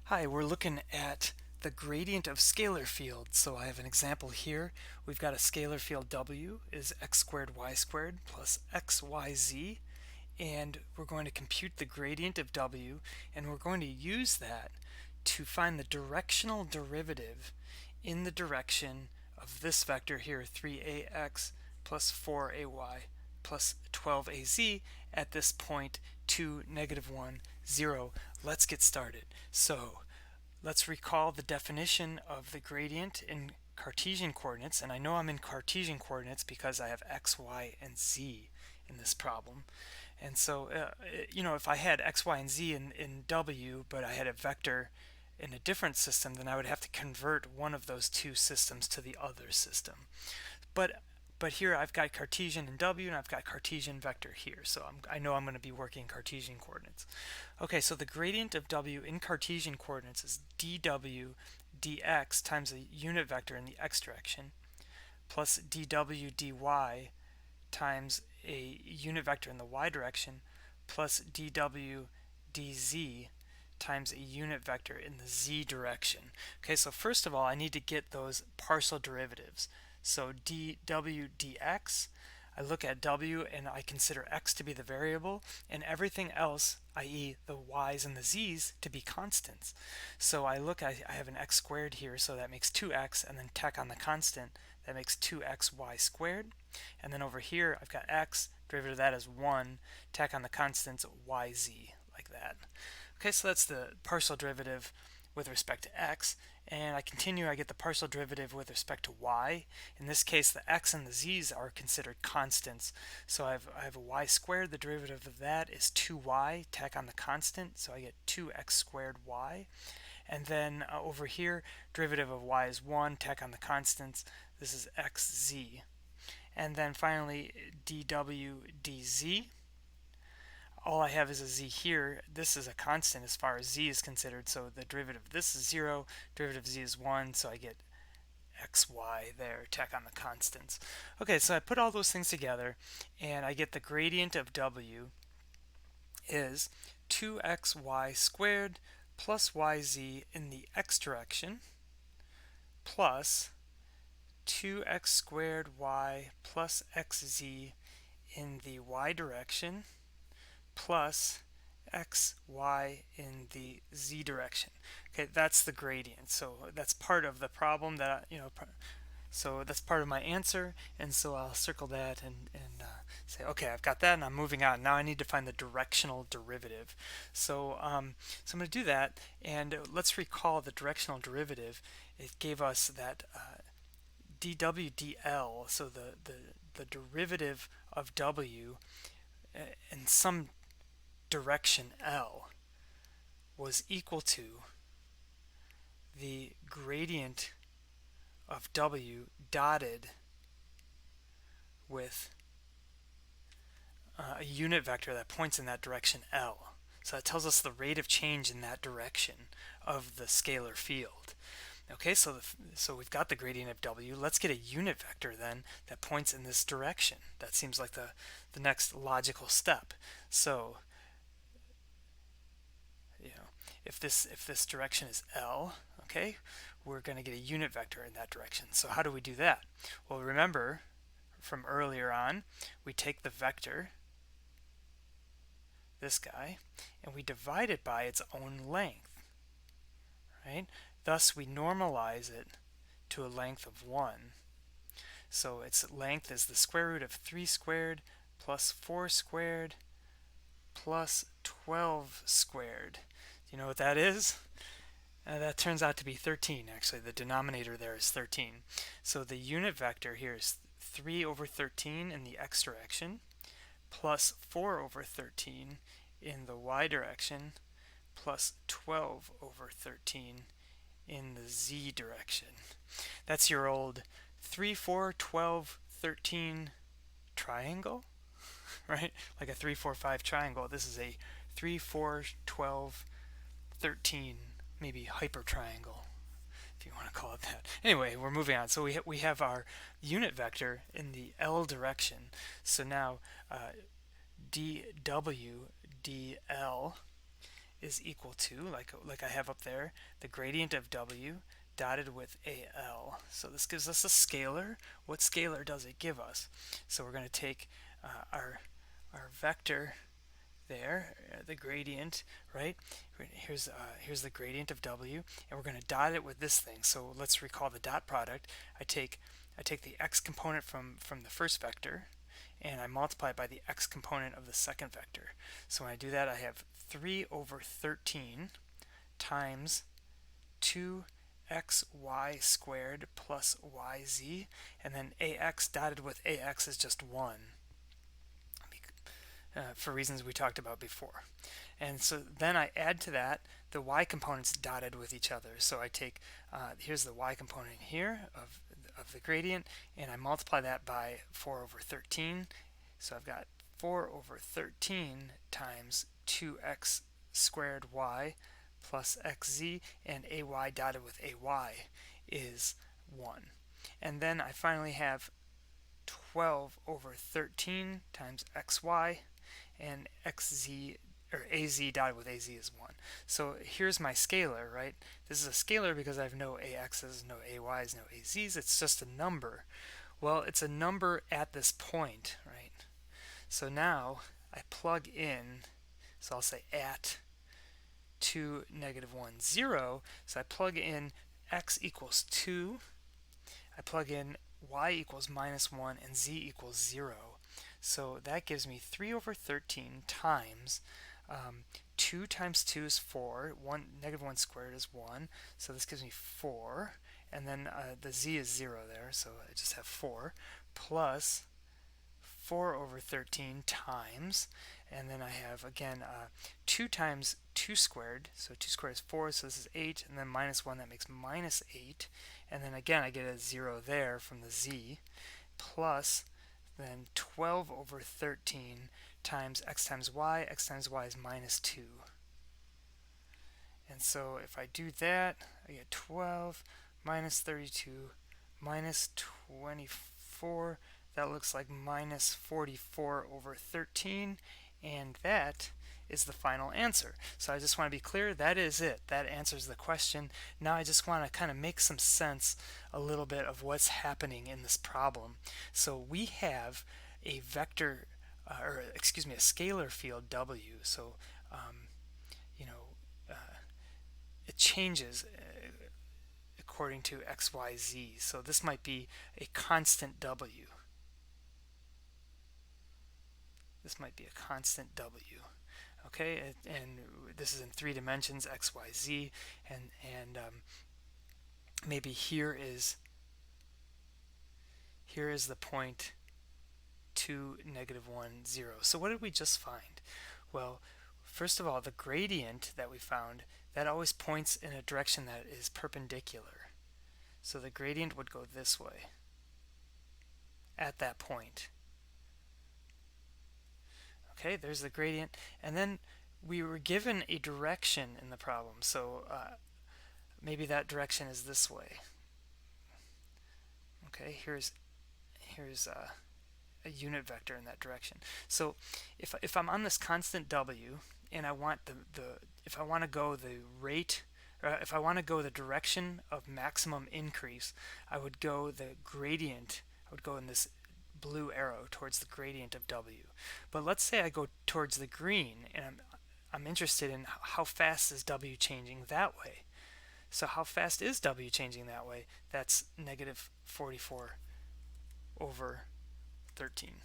Hi, we're looking at the gradient of scalar fields. So I have an example here. We've got a scalar field W is x squared y squared plus xyz, and we're going to compute the gradient of W, and we're going to use that to find the directional derivative in the direction of this vector here, 3ax plus 4ay plus 12az at this point 2, -1, 0. Let's get started. So let's recall the definition of the gradient in Cartesian coordinates, and I know I'm in Cartesian coordinates because I have x, y, and z in this problem. And so, if I had x, y, and z in W, but I had a vector in a different system, then I would have to convert one of those two systems to the other system. But here I've got Cartesian in W and I've got Cartesian vector here, so I know I'm going to be working Cartesian coordinates. Okay, so the gradient of W in Cartesian coordinates is dW dx times a unit vector in the x direction plus dW dy times a unit vector in the y direction plus dW dz times a unit vector in the z direction. Okay, so first of all, I need to get those partial derivatives. So dw dx, I look at w and I consider x to be the variable and everything else, i.e. the y's and the z's, to be constants. So I have an x squared here, so that makes 2x, and then tack on the constant, that makes 2xy squared. And then over here I've got x, derivative of that is 1, tack on the constants yz, like that. Okay, so that's the partial derivative with respect to x, and I continue, I get the partial derivative with respect to y. In this case, the x and the z's are considered constants, so I have a y squared, the derivative of that is 2y, tack on the constant, so I get 2x squared y. And then over here, derivative of y is 1, tack on the constants, this is xz. And then finally, dw dz. All I have is a z here. This is a constant as far as z is considered, so the derivative of this is 0, derivative of z is 1, so I get xy there, tack on the constants. Okay, so I put all those things together, and I get the gradient of w is 2xy squared plus yz in the x direction plus 2x squared y plus xz in the y direction plus xy in the z direction. Okay, that's the gradient. So that's part of the problem that, so that's part of my answer, and so I'll circle that and say, okay, I've got that, and I'm moving on. Now I need to find the directional derivative. So I'm going to do that, and let's recall the directional derivative. It gave us that dw dl, so the derivative of w in some direction L was equal to the gradient of W dotted with a unit vector that points in that direction L. So that tells us the rate of change in that direction of the scalar field. Okay, so we've got the gradient of W. Let's get a unit vector then that points in this direction. That seems like the next logical step. So if this direction is L, okay, we're going to get a unit vector in that direction. So how do we do that? Well, remember from earlier on, we take the vector, this guy, and we divide it by its own length, right? Thus, we normalize it to a length of 1. So its length is the square root of 3 squared plus 4 squared plus 12 squared. You know what that is? That turns out to be 13, actually. The denominator there is 13. So the unit vector here is 3 over 13 in the x direction, plus 4 over 13 in the y direction, plus 12 over 13 in the z direction. That's your old 3, 4, 12, 13 triangle, right? Like a 3, 4, 5 triangle. This is a 3, 4, 12, 13, maybe hyper triangle, if you want to call it that. Anyway, we're moving on. So we have our unit vector in the L direction. So now dw dl is equal to, like I have up there, the gradient of W dotted with AL. So this gives us a scalar. What scalar does it give us? So we're going to take our vector there, the gradient, right? Here's the gradient of W, and we're going to dot it with this thing. So let's recall the dot product. I take the x component from the first vector, and I multiply it by the x component of the second vector. So when I do that, I have 3 over 13 times 2xy squared plus yz, and then ax dotted with ax is just 1. For reasons we talked about before. And so then I add to that the y components dotted with each other. So I take, here's the y component here of the gradient, and I multiply that by 4 over 13. So I've got 4 over 13 times 2x squared y plus xz, and ay dotted with ay is 1. And then I finally have 12 over 13 times xy, and xz, or az dotted with az is 1. So here's my scalar, right? This is a scalar because I have no ax's, no ay's, no az's. It's just a number. Well, it's a number at this point, right? So now I plug in, so I'll say at 2, -1, 0. So I plug in x equals 2. I plug in y equals -1 and z equals 0. So that gives me 3 over 13 times 2 times 2 is 4, -1 squared is 1, so this gives me 4, and then the z is 0 there, so I just have 4, plus 4 over 13 times, and then I have again 2 times 2 squared, so 2 squared is 4, so this is 8, and then -1, that makes -8, and then again I get a 0 there from the z, plus then 12 over 13 times x times y is -2. And so if I do that, I get 12 minus 32 minus 24. That looks like -44 over 13, and that is the final answer. So I just want to be clear, that is it. That answers the question. Now I just want to kind of make some sense a little bit of what's happening in this problem. So we have a vector, or excuse me, a scalar field W. So it changes according to x, y, z. So this might be a constant W. This might be a constant W. Okay, and this is in 3 dimensions, x, y, z, and maybe here is the point 2, -1, 0. So what did we just find? Well, first of all, the gradient that we found, that always points in a direction that is perpendicular. So the gradient would go this way at that point. Okay, there's the gradient, and then we were given a direction in the problem, so maybe that direction is this way. Okay, here's a unit vector in that direction. So if I'm on this constant W and I want if I want to go the rate, or if I want to go the direction of maximum increase, I would go the gradient. I would go in this blue arrow towards the gradient of W. But let's say I go towards the green, and I'm interested in how fast is W changing that way. So how fast is W changing that way? That's -44 over 13.